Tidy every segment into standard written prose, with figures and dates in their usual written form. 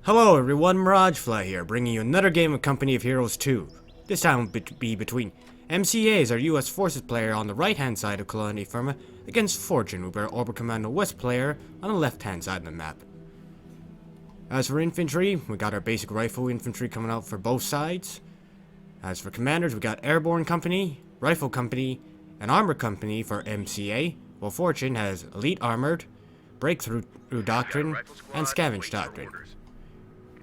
Hello everyone, MirageFly here, bringing you another game of Company of Heroes 2. This time will be between MCA's our US Forces player on the right hand side of Colony Firma against Fortune, who bear Orbit Commando West player on the left hand side of the map. As for infantry, we got our basic rifle infantry coming out for both sides. As for commanders, we got Airborne Company, Rifle Company, and Armor Company for MCA, while Fortune has Elite Armored, Breakthrough Doctrine, and Scavenge Doctrine.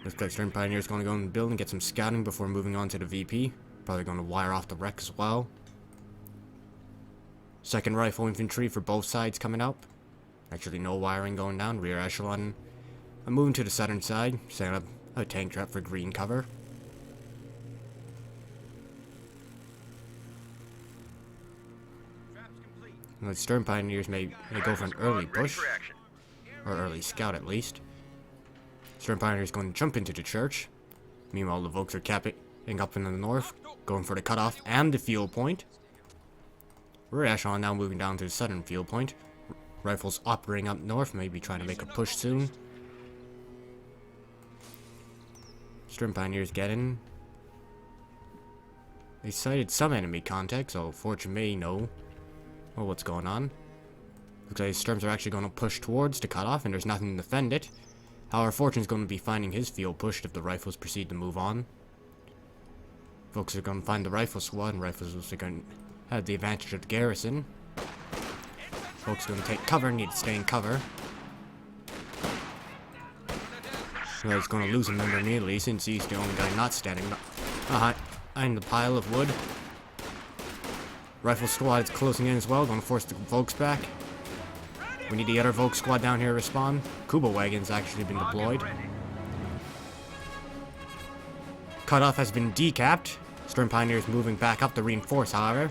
Looks like Stern Pioneer's going to go in the building and get some scouting before moving on to the VP. Probably going to wire off the wreck as well. Second Rifle Infantry for both sides coming up. Actually no wiring going down. Rear echelon. I'm moving to the southern side, setting up a tank trap for green cover. The Stern Pioneers may go for an early push, or early scout at least. Stern Pioneers going to jump into the church. Meanwhile, the Volks are capping up in the north, going for the cutoff and the fuel point. Rear echelon now moving down to the southern fuel point. Rifles operating up north, maybe trying to make a push soon. Stern Pioneers get in. They sighted some enemy contact, so Fortune may know what's going on. Looks like Sturms are actually going to push towards the cutoff, and there's nothing to defend it. However, Fortune's going to be finding his field pushed if the rifles proceed to move on. Folks are going to find the rifle squad, and rifles are going to have the advantage of the garrison. Folks are going to take cover, need to stay in cover. So he's going to lose a member immediately since he's the only guy not standing behind the pile of wood. Rifle squad is closing in as well, going to force the Volks back. We need the other Volk squad down here to respond. Kuba wagon's actually been deployed. Cutoff has been decapped. Stern Pioneers moving back up to reinforce, however.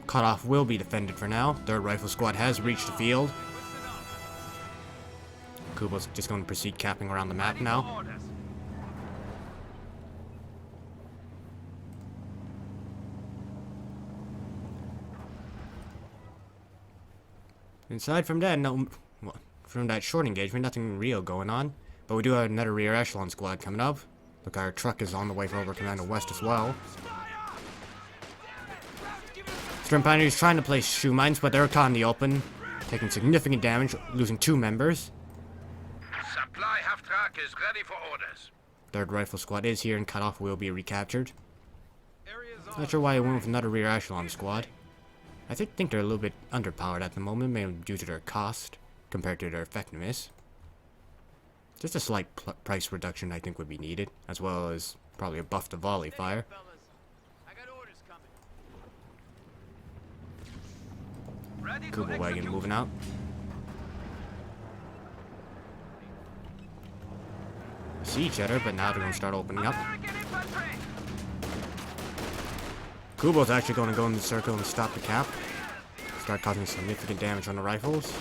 Cutoff will be defended for now. Third Rifle Squad has reached the field. Kuba's just going to proceed capping around the map now. Aside from that, from that short engagement, nothing real going on. But we do have another rear echelon squad coming up. Look, our truck is on the way for Orbit Commando West as well. Stern Pioneers trying to place shoe mines, but they're caught in the open, taking significant damage, losing 2 members. Supply half track is ready for orders. Third Rifle Squad is here, and Cutoff will be recaptured. Not sure why I went with another rear echelon squad. I think they're a little bit underpowered at the moment, mainly due to their cost compared to their effectiveness. Just a slight price reduction I think would be needed, as well as probably a buff to volley fire. Kuba wagon moving out. See each other, but now they're going to start opening up. Kubo's actually going to go in the circle and stop the cap. Start causing significant damage on the rifles.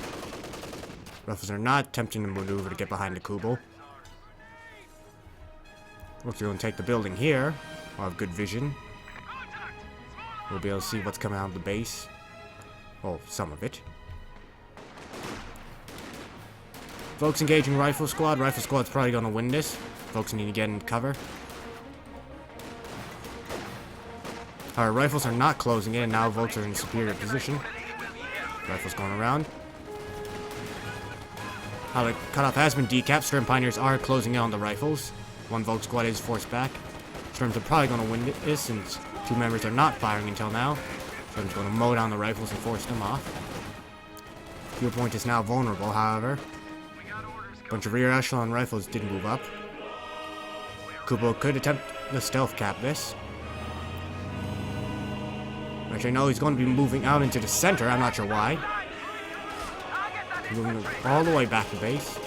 Rifles are not attempting to maneuver to get behind the Kubo. We're going to take the building here. We'll have good vision. We'll be able to see what's coming out of the base. Oh, some of it. Folks engaging Rifle Squad. Rifle Squad's probably going to win this. Folks need to get in cover. Our rifles are not closing in, and now Volks are in superior position. Rifles going around. The cutoff has been decapped. Stern Pioneers are closing in on the rifles. 1 Volk squad is forced back. Storms are probably going to win this since 2 members are not firing until now. Storm's going to mow down the rifles and force them off. Fuel point is now vulnerable, however. A bunch of rear echelon rifles did move up. Kubo could attempt to stealth cap this. Actually, no, he's going to be moving out into the center. I'm not sure why. Moving all the way back to base.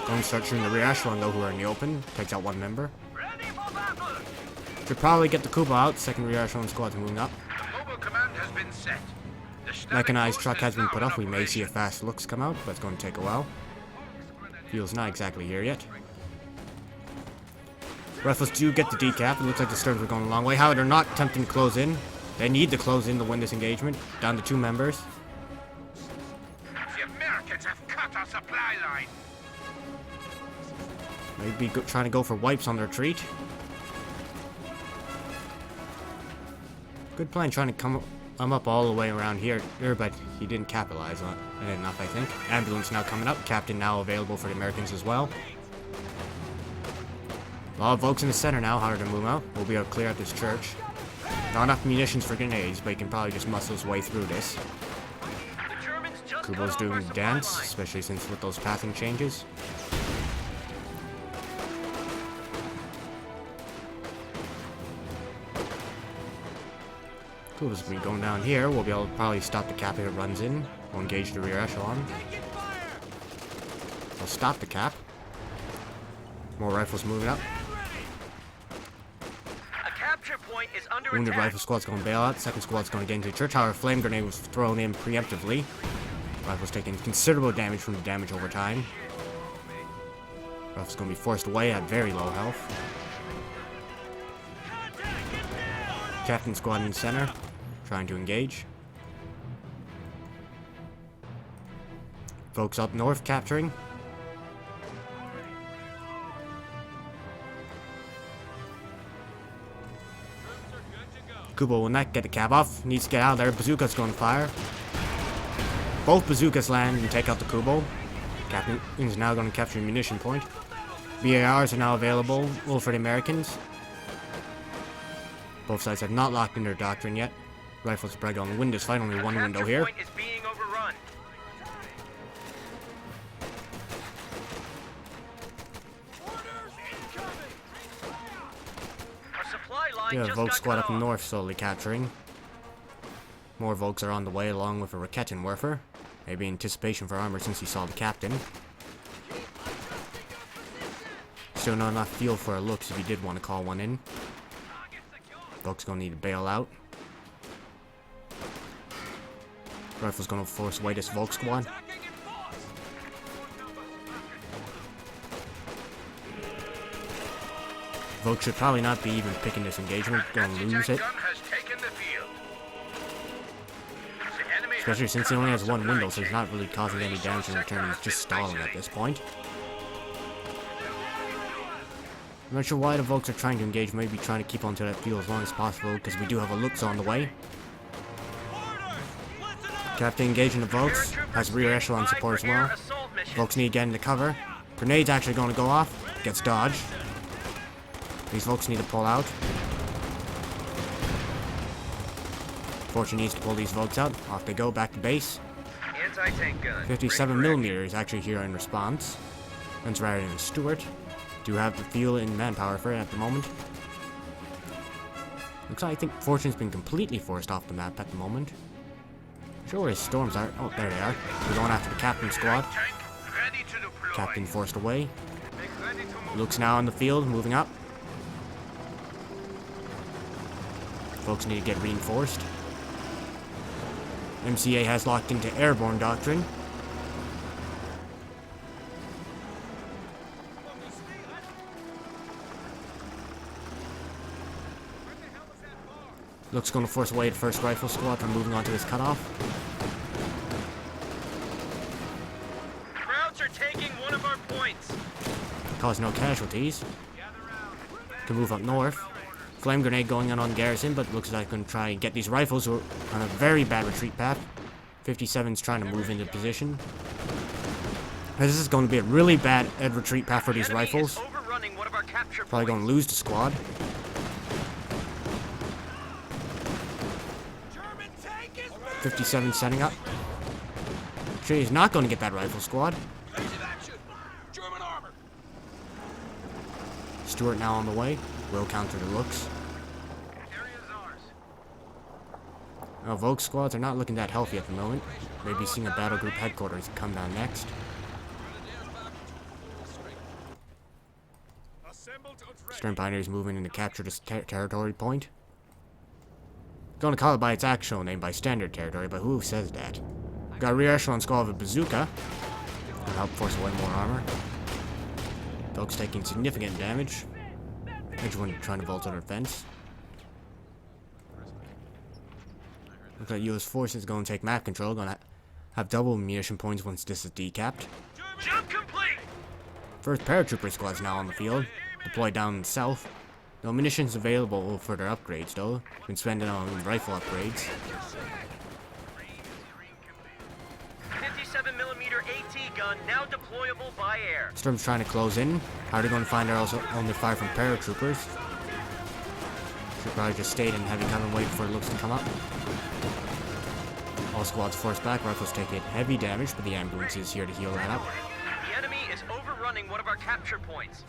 Going to start shooting the rear echelon, though, who are in the open. Takes out 1 member. Should probably get the Kuba out. Second rear echelon squad's moving up. Mechanized truck has been put up. We may see a fast looks come out, but it's going to take a while. Fuel's not exactly here yet. Rifles do get the decap. It looks like the Sterns are going a long way. However, they're not attempting to close in. They need to close in to win this engagement. Down to 2 members. The Americans have cut our supply line. Maybe trying to go for wipes on the retreat. Good plan trying to come up all the way around here, but he didn't capitalize on it enough, I think. Ambulance now coming up. Captain now available for the Americans as well. A lot of folks in the center now, harder to move out. We'll be able to clear out this church. Not enough munitions for grenades, but he can probably just muscle his way through this. Kubo's doing the dance, especially since with those pathing changes. Kubo's been going down here. We'll be able to probably stop the cap if it runs in. We'll engage the rear echelon. We'll stop the cap. More rifles moving up. Wounded rifle squad's going to bail out. Second squad's going to get into the church. However, flame grenade was thrown in preemptively. Rifle's taking considerable damage from the damage over time. Rifle's going to be forced away at very low health. Captain squad in the center, trying to engage. Folks up north capturing. Kubo will not get the cap off. Needs to get out of there. Bazooka's going to fire. Both bazookas land and take out the Kubo. Captain is now going to capture a munition point. BARs are now available for the Americans. Both sides have not locked in their doctrine yet. Rifles spread on the windows fight. Only one window here. Yeah, Volk squad up north slowly capturing. More Volks are on the way along with a Rakettenwerfer. Maybe anticipation for armor since he saw the captain. Still not enough fuel for a looks if he did want to call one in. Volk's gonna need to bail out. Rifle's gonna force away this Volk squad. Volk should probably not be even picking this engagement. Gonna lose it. Especially since he only has one window, so he's not really causing any damage in return. He's just stalling at this point. I'm not sure why the Volks are trying to engage. Maybe trying to keep onto that fuel as long as possible, because we do have a Lux on the way. Captain engaging the Volks. Has rear echelon support as well. Volks need to get into cover. Grenade's actually going to go off. Gets dodged. These Volks need to pull out. Fortune needs to pull these Volks out. Off they go, back to base. 57mm is actually here in response. That's rather than Stewart. Do have the fuel and manpower for it at the moment. Looks like I think Fortune's been completely forced off the map at the moment. Not sure where his storms are. Oh, there they are. We're going after the captain squad. Captain forced away. Luke's now on the field, moving up. Folks need to get reinforced. MCA has locked into airborne doctrine. Luke's going to force away the first rifle squad from moving on to his cutoff. Krauts are taking one of our points. Cause no casualties. Can move up north. Flame grenade going on garrison, but looks like going to try and get these rifles who are on a very bad retreat path. 57's trying to move into position. This is going to be a really bad retreat path for these rifles. Probably going to lose the squad. 57 setting up. Sure, he's not going to get that rifle squad. Stewart now on the way. Will counter the looks. Now, Vogue squads are not looking that healthy at the moment. Maybe seeing a battle group headquarters come down next. Stern Pioneers moving in to capture this territory point. Going to call it by its actual name, by standard territory, but who says that? Got a rear echelon squad with a bazooka. Gonna help force away more armor. Folks taking significant damage. Everyone trying to vault on their fence. Looks like US forces going to take map control. Gonna have double munition points once this is decapped. Jump complete! First paratrooper squad's now on the field, deployed down south. No munitions available for their upgrades though. Been spending on rifle upgrades. 57mm AT gun now deployable by air. Storm's trying to close in. How are they going to find her also only fire from paratroopers? Should probably just stay in heavy cover and wait for looks to come up. All squads forced back. Rifles taking heavy damage, but the ambulance is here to heal that up. The enemy is overrunning one of our capture points.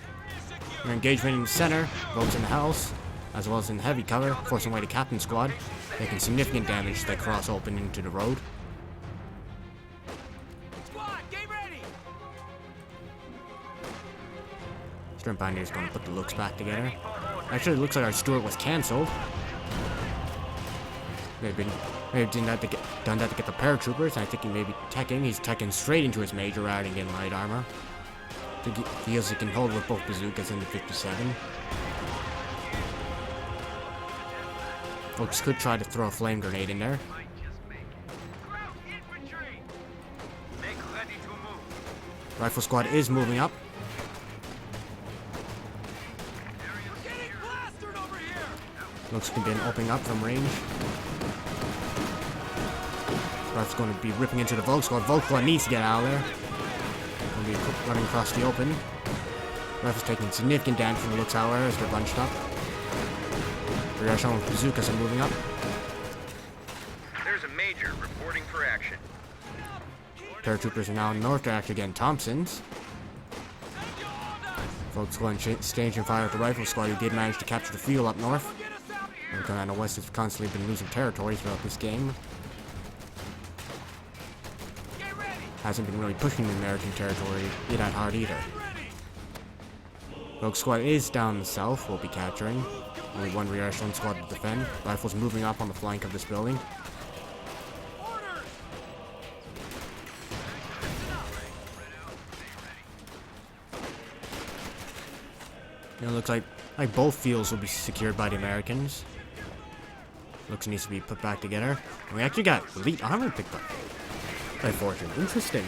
Your engagement in the center, Rogues in the house, as well as in heavy cover, forcing away the captain squad, taking significant damage as they cross open into the road. Squad, get ready. Storm Pioneer's going to put the looks back together. Actually, it looks like our Stewart was cancelled. Maybe done that to get the paratroopers. I think he may be teching. He's teching straight into his major rather than getting light armor. He feels he can hold with both bazookas in the 57. Folks could try to throw a flame grenade in there. Rifle squad is moving up. Looks to be opening up from range. Rifle's going to be ripping into the Volk squad. Volk squad needs to get out of there. Going to be running across the open. Rifle's taking significant damage from the looks out there as they're bunched up. Rear echelon with bazookas are moving up. There's a major reporting for action. Paratroopers are now in north. They're actually getting Thompsons. Volk squad exchanging fire with the rifle squad who did manage to capture the field up north. And Commando West has constantly been losing territory throughout this game. Hasn't been really pushing the American territory that hard either. Rogue squad is down in the south, we'll be capturing. Only one rear echelon squad to defend. Rifles moving up on the flank of this building. It looks like both fields will be secured by the Americans. Looks needs to be put back together. And we actually got elite armor picked up. By Fortune. Interesting.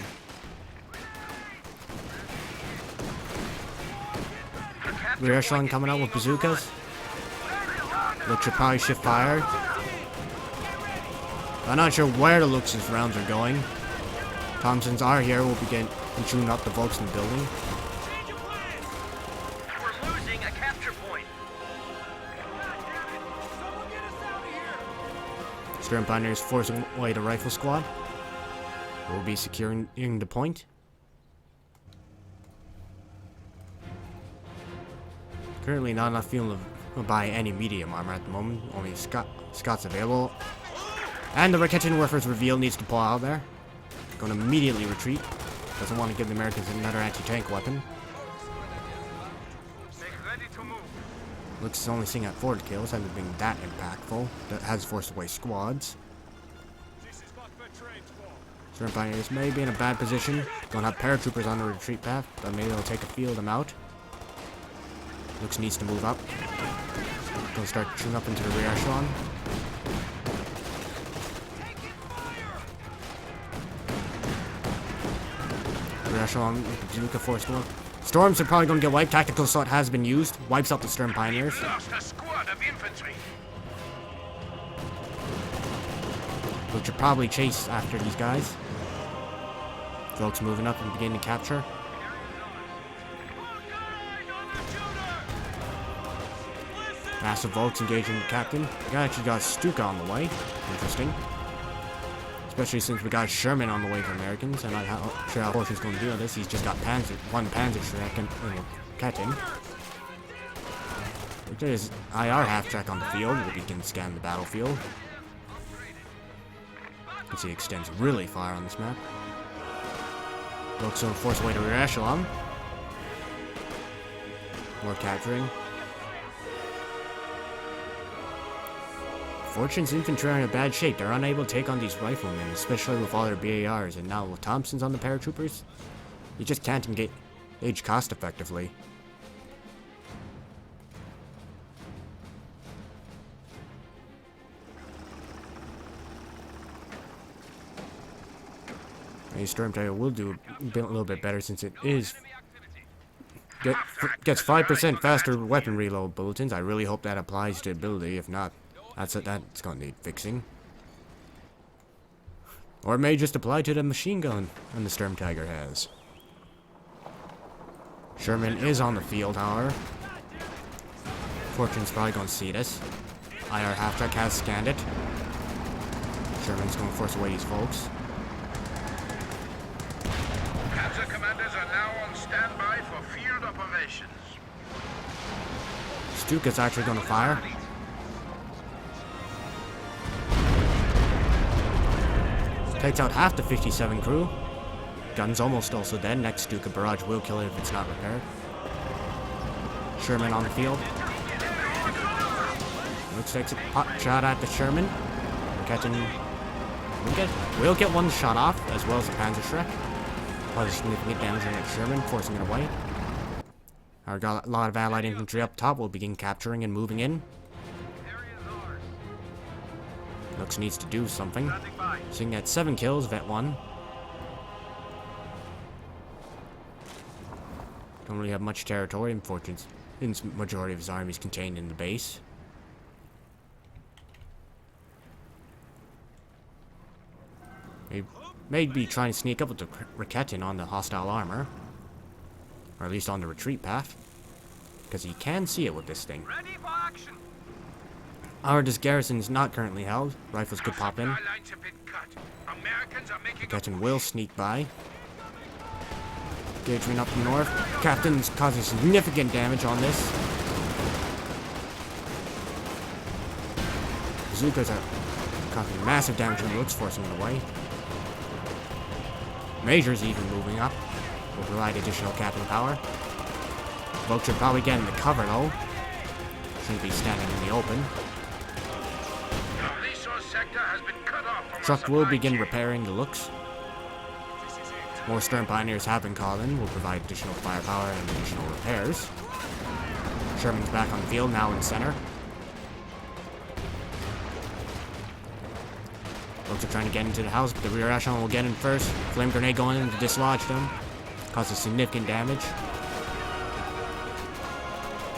Rear echelon coming out with bazookas. Looks should probably shift fire. I'm not sure where the Luke's rounds are going. Thompsons are here. We'll begin chewing up the Volks in the building. We're losing a capture point. Stern Pioneers forcing away the rifle squad. We'll be securing the point. Currently not enough fuel to buy any medium armor at the moment. Only Scott's available. And the Ricketten Werfer's reveal needs to pull out there. Going to immediately retreat. Doesn't want to give the Americans another anti-tank weapon. Looks is only seeing at 4 kills, hasn't been that impactful. That has forced away squads. Stern Pioneers may be in a bad position. Don't have paratroopers on the retreat path, but maybe they'll take a few of them out. Looks needs to move up. Gonna start chewing up into the rear echelon. Rear echelon with the bazooka force one. Storms are probably gonna get wiped. Tactical assault has been used. Wipes out the Stern Pioneers. Lost a squad of infantry. Which should probably chase after these guys. Folks moving up and beginning to capture. Massive Volks engaging the captain. We actually got Stuka on the way. Interesting. Especially since we got Sherman on the way for Americans. I'm not sure how Fortune's going to deal with this. He's just got one Panzerschreck and Ketting. There's IR half-track on the field. We can scan the battlefield. You can see it extends really far on this map. Volks will force away to rear echelon. More capturing. Fortune's infantry are in a bad shape. They're unable to take on these riflemen, especially with all their BARs. And now with Thompsons on the paratroopers, you just can't engage cost effectively. A Storm Tiger will do a little bit better since it is Gets 5% faster weapon reload bulletins. I really hope that applies to ability. If not, that's going to need fixing. Or it may just apply to the machine gun and the Sturm Tiger has. Sherman is on the field, however. Fortune's probably going to see this. IR half-track has scanned it. Sherman's going to force away these folks. Panzer commanders are now on standby for field operations. Stuka's actually going to fire. Takes out half the 57 crew. Gun's almost also dead. Next Stuka barrage will kill it if it's not repaired. Sherman on the field. Looks like a pot shot at the Sherman. We'll get one shot off, as well as the Panzer Shrek. Causes significant damage on that Sherman, forcing it away. Our got a lot of allied infantry up top. We'll begin capturing and moving in. Looks needs to do something. Seeing at 7 kills, Vet 1. Don't really have much territory, and Fortune's majority of his army is contained in the base. Maybe trying to sneak up with the Raketin on the hostile armor. Or at least on the retreat path. Because he can see it with this thing. Ready for action. This garrison is not currently held. Rifles could pop in. Raketin will sneak by. Engagement up north. Captain's causing significant damage on this. Bazookas are causing massive damage on the looks, forcing it away. Major's even moving up. Will provide additional capping power. Volks should probably get in the cover though. Shouldn't be standing in the open. Truck will begin repairing the looks. More Sturm Pioneers have been called in. Will provide additional firepower and additional repairs. Sherman's back on the field, now in center. Folks are trying to get into the house, but the rear echelon will get in first. Flame grenade going in to dislodge them. Causes significant damage.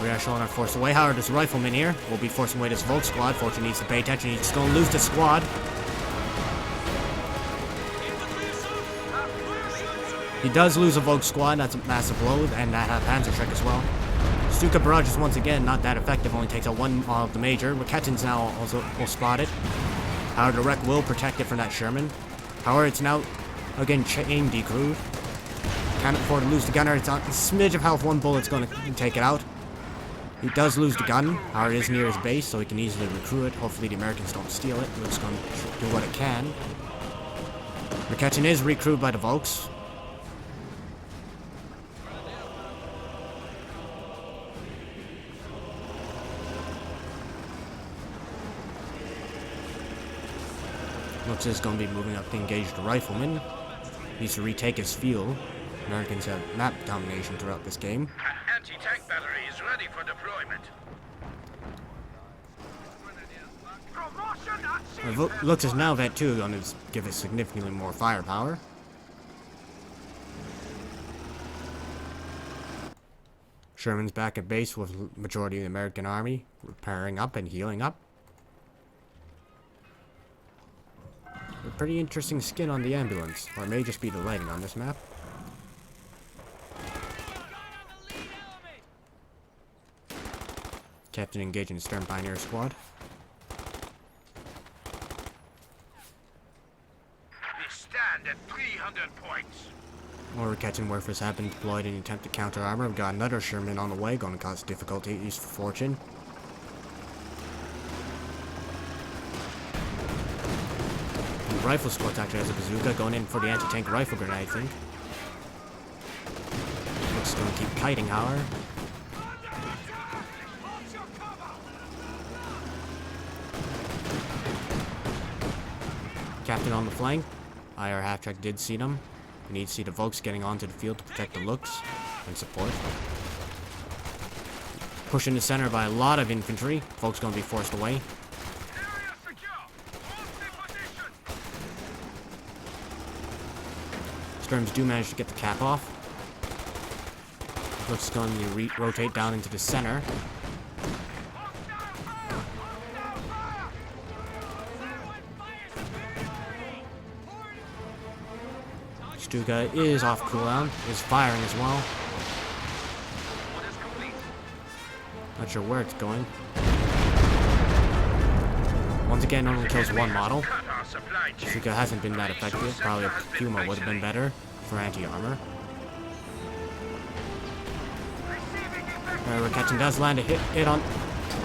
Rear echelon are forced away. However, this rifleman here will be forcing away this Volk squad. Fortune needs to pay attention. He's going to lose the squad. He does lose a Volk squad. That's a massive blow, and that Panzer Shrek as well. Stuka barrage is once again not that effective. Only takes out one of the major. Raketin's now also will spot it. However, the wreck will protect it from that Sherman. However, it's now again chain decrewed. Can't afford to lose the gunner. It's on a smidge of health. One bullet's going to take it out. He does lose the gun. However, it is near his base, so he can easily recruit it. Hopefully, the Americans don't steal it. It's going to do what it can. Raketin is recruited by the Volks. Looks is going to be moving up to engage the rifleman. Needs to retake his field. Americans have map domination throughout this game. Anti-tank battery is ready for deployment. Looks is now Vet 2 going to give us significantly more firepower. Sherman's back at base with majority of the American army repairing up and healing up. A pretty interesting skin on the ambulance, or it may just be the lighting on this map. Captain engaging the Sturm Pioneer squad. We stand at 300 points. More Raketin Werfers have been deployed in an attempt to counter armor. We've got another Sherman on the way, going to cause difficulties for Fortune. The rifle squad actually has a bazooka going in for the anti-tank rifle grenade, I think. Looks going to keep kiting, however. Captain on the flank. IR half-track did see them. We need to see the Volks getting onto the field to protect the looks and support. Pushed in the center by a lot of infantry. Volks going to be forced away. Sturms do manage to get the cap off. Looks going to rotate down into the center. Stuka is off cooldown, is firing as well. Not sure where it's going. Once again, only kills one model. Stuka hasn't been that effective. Probably a Puma would have been better for anti-armor. Ricketten does land a hit on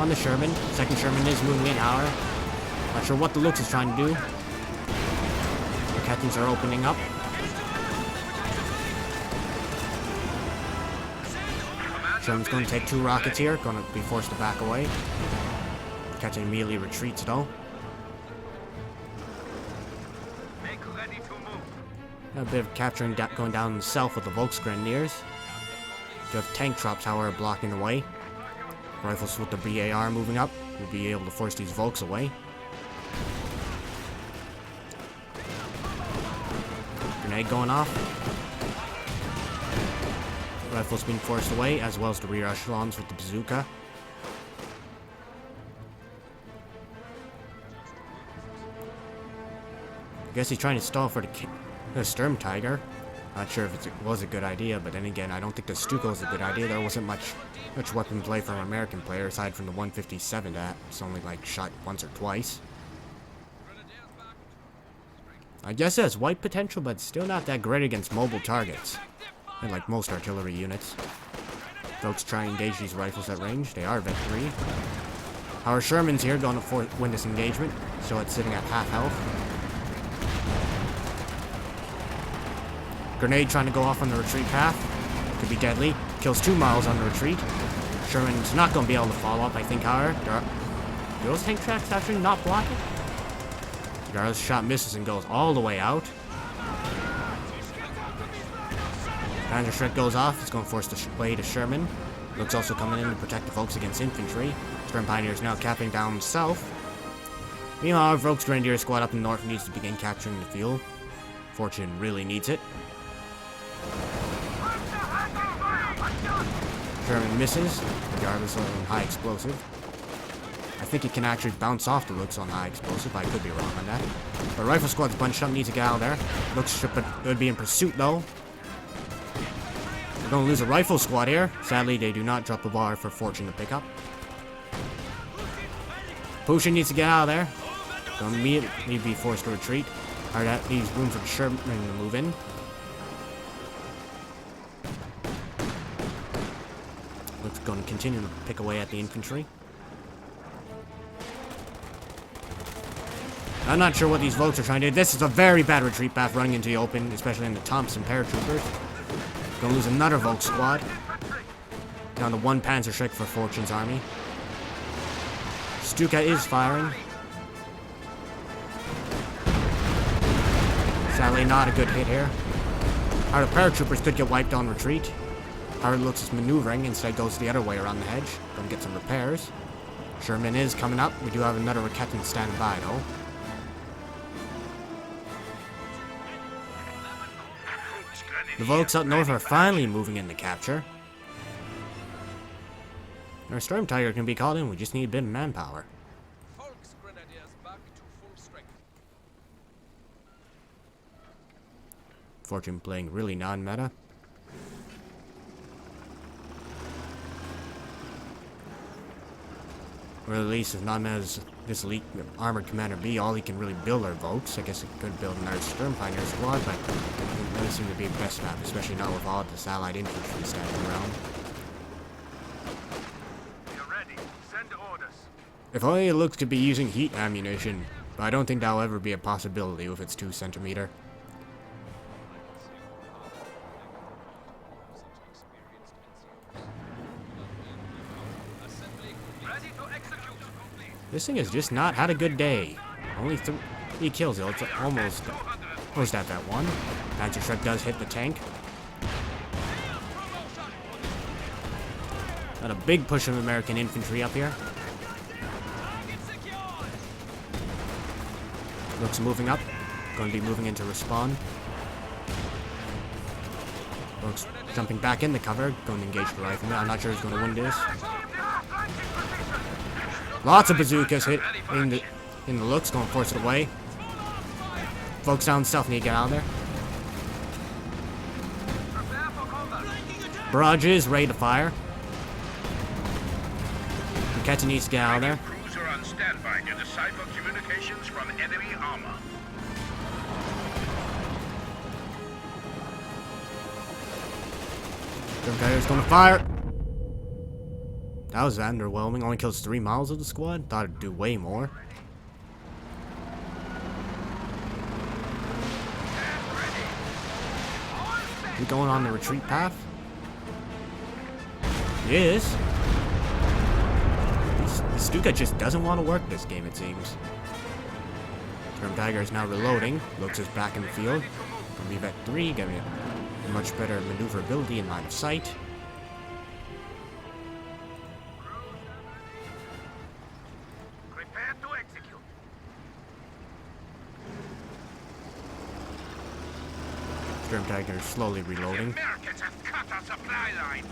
the Sherman. Second Sherman is moving in, however. Not sure what the Lux is trying to do. Rickettens are opening up. Sherman's going to take 2 rockets here. Going to be forced to back away. Ricketten immediately retreats though. A bit of capturing going down south with the Volksgrenadiers. You have tank troops, however, blocking the way. Rifles with the BAR moving up will be able to force these Volks away. Grenade going off. Rifles being forced away, as well as the rear echelons with the bazooka. I guess he's trying to stall for the Sturm Tiger. Not sure if it was a good idea, but then again, I don't think the Stuka was a good idea. There wasn't much weapon play from an American player, aside from the 157 that's only like shot once or twice. I guess it has white potential, but still not that great against mobile targets. And like most artillery units. Folks try and engage these rifles at range. They are Vet 3. Our Sherman's here going to win this engagement, so it's sitting at half health. Grenade trying to go off on the retreat path. Could be deadly. Kills 2 miles on the retreat. Sherman's not going to be able to follow up, I think, however. Do those tank tracks actually not block it? Regardless, shot misses and goes all the way out. Panzerschreck goes off. It's going to force the way to Sherman. Looks also coming in to protect the Volks against infantry. Sturm Pioneers now capping down south. Meanwhile, our Volksgrenadier squad up in the north needs to begin capturing the field. Fortune really needs it. Sherman misses, regardless of high explosive. I think it can actually bounce off the Looks on high explosive. I could be wrong on that. But Rifle Squad's bunched up, needs to get out of there. Looks would be in pursuit though. We're going to lose a Rifle Squad here. Sadly, they do not drop a bar for Fortune to pick up. Pushin needs to get out of there. Don't immediately be forced to retreat. Alright, that leaves room for the Sherman to move in. Looks going to continue to pick away at the infantry. I'm not sure what these Volks are trying to do. This is a very bad retreat path running into the open, especially in the Thompson paratroopers. Gonna lose another Volk squad. Down to 1 Panzerschreck for Fortune's army. Stuka is firing. Sadly, not a good hit here. Our paratroopers could get wiped on retreat. Howard Looks is maneuvering, instead goes the other way around the hedge. Gonna get some repairs. Sherman is coming up. We do have another Ricketten standing by though. The Volks up north are finally moving into capture. Our Storm Tiger can be called in, we just need a bit of manpower. Fortune playing really non-meta. Or at least if non-meta is this elite armored commander B, all he can really build are Volks. I guess he could build another Sturm Pioneer squad, but it doesn't really seem to be the best map, especially not with all this allied infantry standing around. You're ready. Send orders. If only it looks to be using heat ammunition, but I don't think that'll ever be a possibility with its 2 centimeter. This thing has just not had a good day. Only 3 kills though. It's almost at that 1. Panzerschreck does hit the tank. Got a big push of American infantry up here. Looks moving up. Going to be moving into respawn. Looks Jumping back in the cover, going to engage the rifleman. I'm not sure who's going to win this. Lots of bazookas hit in the looks, going to force it away. Folks down south need to get out of there. Barrage is ready to fire. Catcher needs to get out of there. Crews are on standby to decipher communications from enemy armor. Gunfighter's gonna fire. That was underwhelming. Only kills 3 miles of the squad. Thought it'd do way more. We going on the retreat path? He is. Stuka just doesn't want to work this game, it seems. Storm Tiger is now reloading. Looks is back in the field. Gonna be vet 3, gonna be much better maneuverability in line of sight. Prepare to execute. Storm Tiger is slowly reloading. The Americans have cut our supply line.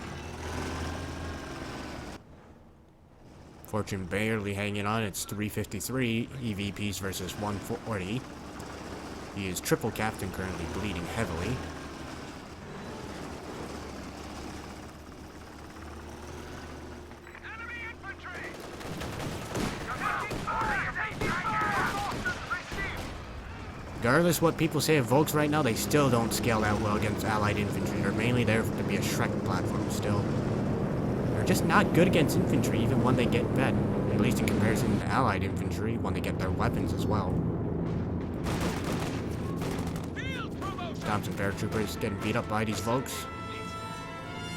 Fortune barely hanging on. It's 353 EVPs versus 140. He is triple captain, currently bleeding heavily. Enemy infantry! Regardless what people say of Volks right now, they still don't scale that well against allied infantry. They're mainly there to be a Shrek platform still. They're just not good against infantry, even when they get vet. At least in comparison to allied infantry, when they get their weapons as well. Thompson paratroopers getting beat up by these Volks.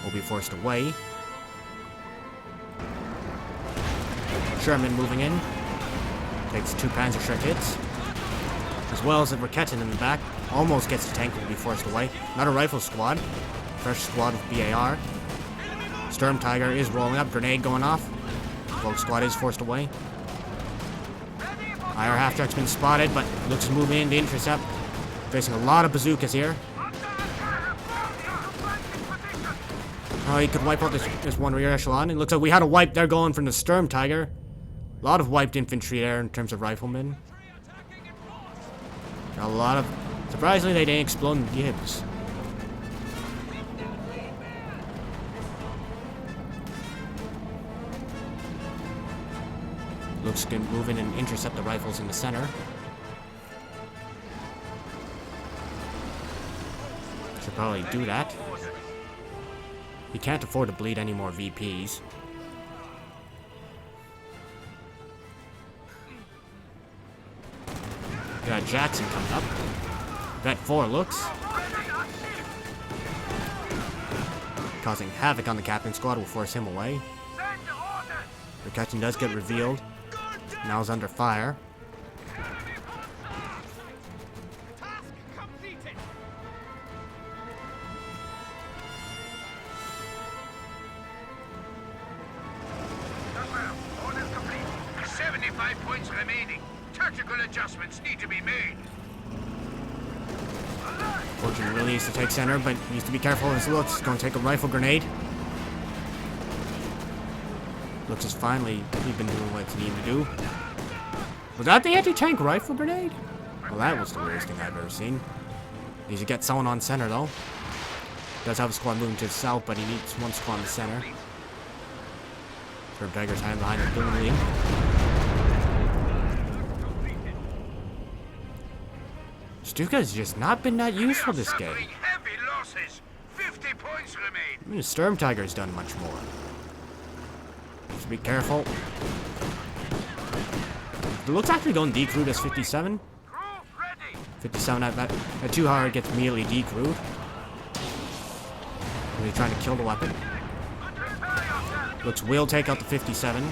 Will be forced away. Sherman moving in. Takes 2 Panzer Shrek hits. As well as a Raketin in the back. Almost gets the tank, will be forced away. Another rifle squad. Fresh squad with BAR. Storm Tiger is rolling up. Grenade going off. Volk squad is forced away. IR half-track's been spotted, but looks to move in to intercept. Facing a lot of bazookas here. Oh, he could wipe out this one rear echelon. It looks like we had a wipe there going from the Storm Tiger. A lot of wiped infantry there in terms of riflemen. A lot of... Surprisingly, they didn't explode in Gibbs. Looks can move in and intercept the rifles in the center. Should probably do that. He can't afford to bleed any more VPs. Got Jackson coming up. Vet 4 looks. Causing havoc on the captain squad will force him away. The captain does get revealed. Now is under fire. Orders complete. 75 points remaining. Tactical adjustments need to be made. Fortune really needs to take center, but needs to be careful of his looks. Going to take a rifle grenade. Looks is finally he's been doing what it's needed to do. Was that the anti-tank rifle grenade? Well, that was the worst thing I've ever seen. Needs to get someone on center though. Does have a squad moving to the south, but he needs one squad in the center. Storm Tiger's hiding behind the building. Stuka has just not been that useful this game. Heavy losses. 50 points remain. I mean, the Storm Tiger's done much more. Just be careful. The look's actually going decrewed as 57. 57 at too hard gets immediately decrewed. Really trying to kill the weapon. Looks will take out the 57.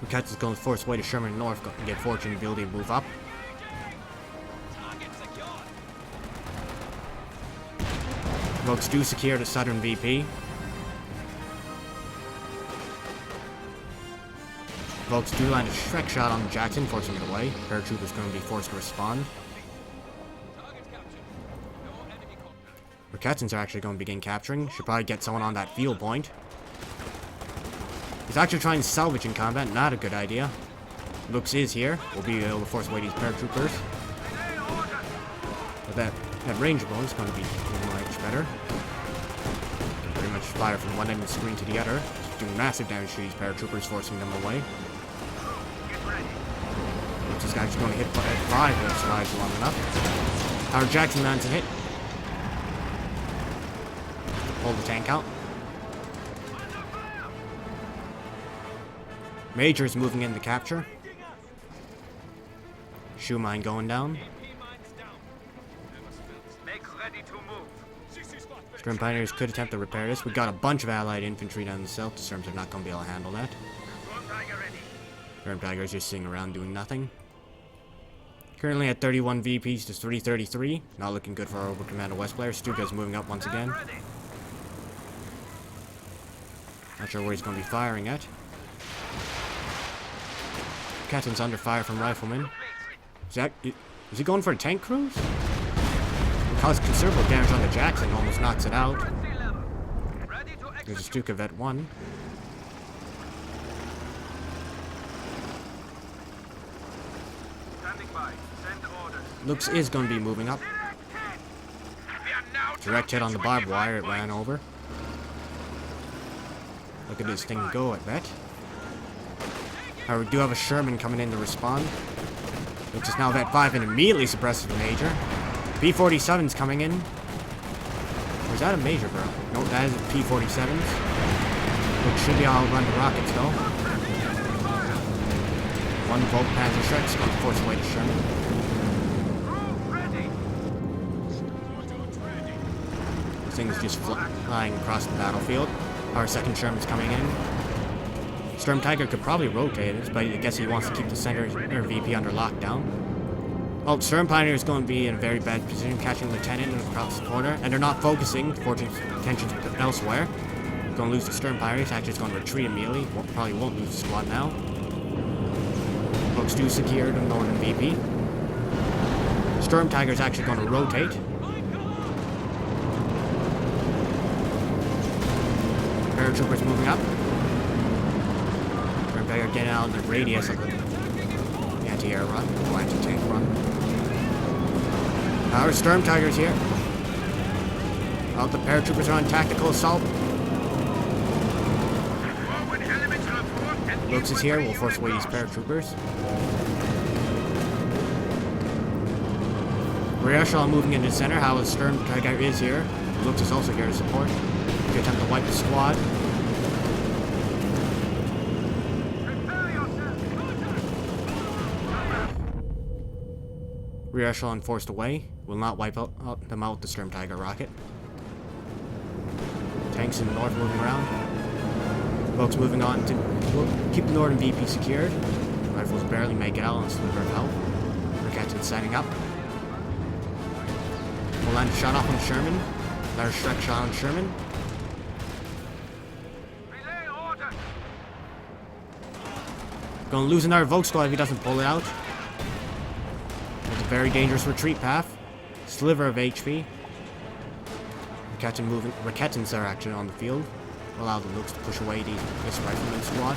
Catch is going to force way to Sherman North and get Fortune the ability to move up. Volks do secure the southern VP. Volks do land a Shrek shot on Jackson, forcing it away. Paratroop is going to be forced to respond. Roketins are actually going to begin capturing. Should probably get someone on that field point. He's actually trying to salvage in combat. Not a good idea. Looks is here. We'll be able to force away these paratroopers. But that range bonus is going to be much better. Can pretty much fire from one end of the screen to the other. Doing massive damage to these paratroopers, forcing them away. Looks this guy's going to hit 5 if it survives long enough. Howard Jackson lands a hit. Pull the tank out. Major's moving in to capture. Shoe mine going down. Sturm Pioneers could attempt to repair this. We got a bunch of allied infantry down the south. The Sturms are not going to be able to handle that. Sturm Tigers just sitting around doing nothing. Currently at 31 VPs to 333. Not looking good for our Over Commander West player. Stuka's moving up once again. Not sure where he's going to be firing at. Captain's under fire from riflemen. Is he going for a tank cruise? It caused considerable damage on the Jackson, almost knocks it out. There's a Stuka Vet 1. Looks is going to be moving up. Direct hit on the barbed wire, it ran over. Look at this thing go, I bet. Alright, we do have a Sherman coming in to respond. Looks is now Vet 5 and immediately suppresses the Major. P-47's coming in. Or is that a Major, bro? No, that is a P-47's. Looks should be all run the rockets, though. One Volt Panzer Shrek's going to force away the Sherman. This thing's just flying across the battlefield. Our second Sherman's coming in. Sturm Tiger could probably rotate it, but I guess he wants to keep the center or VP under lockdown. Oh, Sturm Pioneer is going to be in a very bad position, catching Lieutenant across the corner, and they're not focusing, forcing attention elsewhere. Going to lose the Sturm Pioneer. It's actually going to retreat immediately. Probably won't lose the squad now. Looks to secure the northern VP. Sturm Tiger is actually going to rotate. Paratroopers moving up. Sturm Tiger getting out of the radius of the anti-air run, or anti-tank run. Our Sturm Tiger's here. Well, the paratroopers are on tactical assault. Looks is here. We'll force away these paratroopers. Rear echelon moving into the center. How is Sturm Tiger is here. Looks is also here to support. We attempt to wipe the squad. Rear echelon forced away. Will not wipe them out with the Sturm Tiger rocket. Tanks in the north moving around. Folks moving on to keep the northern VP secured. Rifles barely make it out on a sliver of health. Roketins setting up. We'll land a shot off on Sherman. Another Shrek shot on Sherman. Gonna lose another Vogue squad if he doesn't pull it out. There's a very dangerous retreat path. Sliver of HP. Roketins are actually on the field. Allow the Looks to push away this rifleman squad.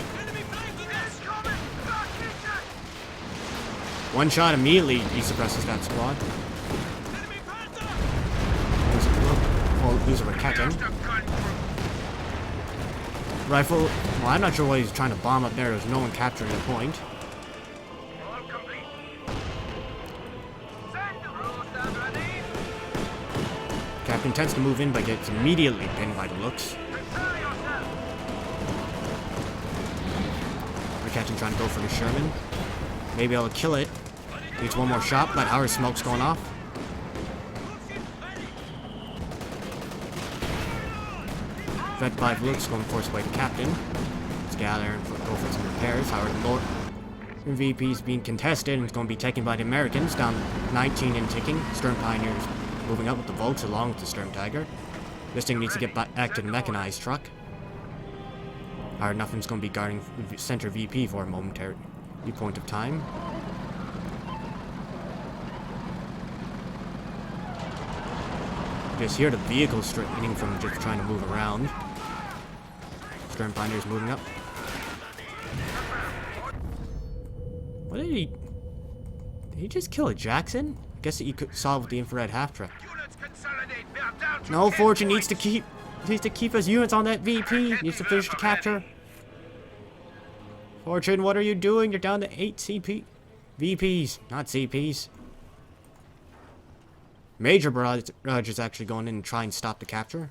One shot immediately he suppresses that squad. Lose a Roketin. Rifle. Well, I'm not sure why he's trying to bomb up there. There's no one capturing the point. Captain tends to move in, but gets immediately pinned by the Looks. Captain trying to go for the Sherman. Maybe I'll kill it. Needs one more shot, but our smoke's going off. Vet 5 Looks going to force away the Captain. Let's get out there and go for some repairs. Howard Lord. VP's being contested and it's going to be taken by the Americans. Down 19 and ticking. Sturm Pioneers moving up with the Volks along with the Sturm Tiger. This thing needs to get back to the mechanized truck. Alright, nothing's going to be guarding center VP for a momentary point of time. just hear the vehicles straining from just trying to move around. Stern Pioneer's moving up. What did he... Did he just kill a Jackson? I guess that you could solve with the infrared half-track. Units consolidate. We are down to No, 10 Fortune needs points. to keep his units on that VP. Needs to finish the capture. Fortune, what are you doing? You're down to 8 CP. VPs, not CPs. Major Barrage is actually going in and try and stop the capture.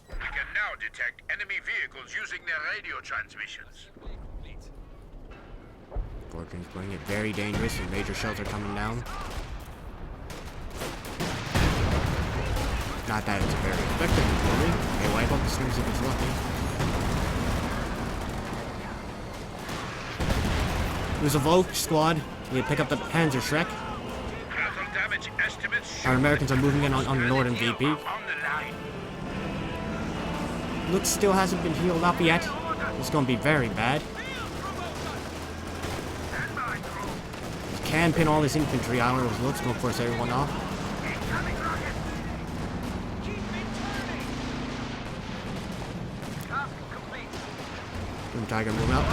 We can now detect enemy vehicles using their radio transmissions. Fortune's playing it very dangerous and major shells are coming down. Not that it's very effective, really. They wipe up the streams if it's lucky. There's a Volk squad. They pick up the Panzer Shrek. Battle damage estimates Our Americans are moving in on the northern VP. on the line. Looks still hasn't been healed up yet. It's gonna be very bad. Can pin all this infantry out of looks, gonna force everyone off. Boom Tiger moving up.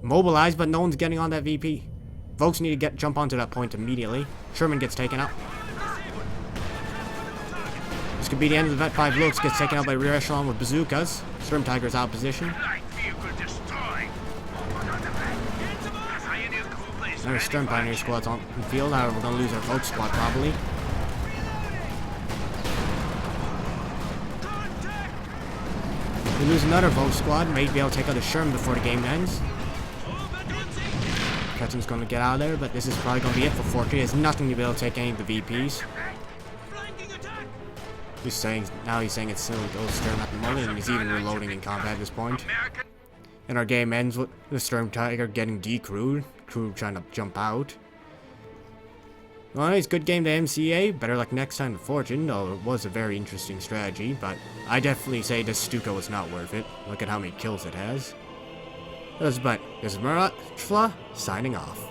Mobilized, but no one's getting on that VP. Folks need to jump onto that point immediately. Sherman gets taken out. This could be the end of the Vet 5 looks, gets taken out by rear echelon with bazookas. Storm Tiger's out of position. Light vehicle destroyed. Pioneer Cooper is Another Stern Pioneer squad's on the field. However, we're gonna lose our Volk squad probably. We lose another Volk squad. May be able to take out the Sherman before the game ends. Ketchum's gonna get out of there, but this is probably gonna be it for Fortune. He has nothing to be able to take any of the VPs. He's saying it's still gold Stern at the moment, and he's even reloading in combat at this point. American. And our game ends with the Storm Tiger getting decrewed. Crew trying to jump out. Well, it's a good game to MCA. Better luck next time to Fortune, though it was a very interesting strategy. But I definitely say this Stuka was not worth it. Look at how many kills it has. This is Maratfla signing off.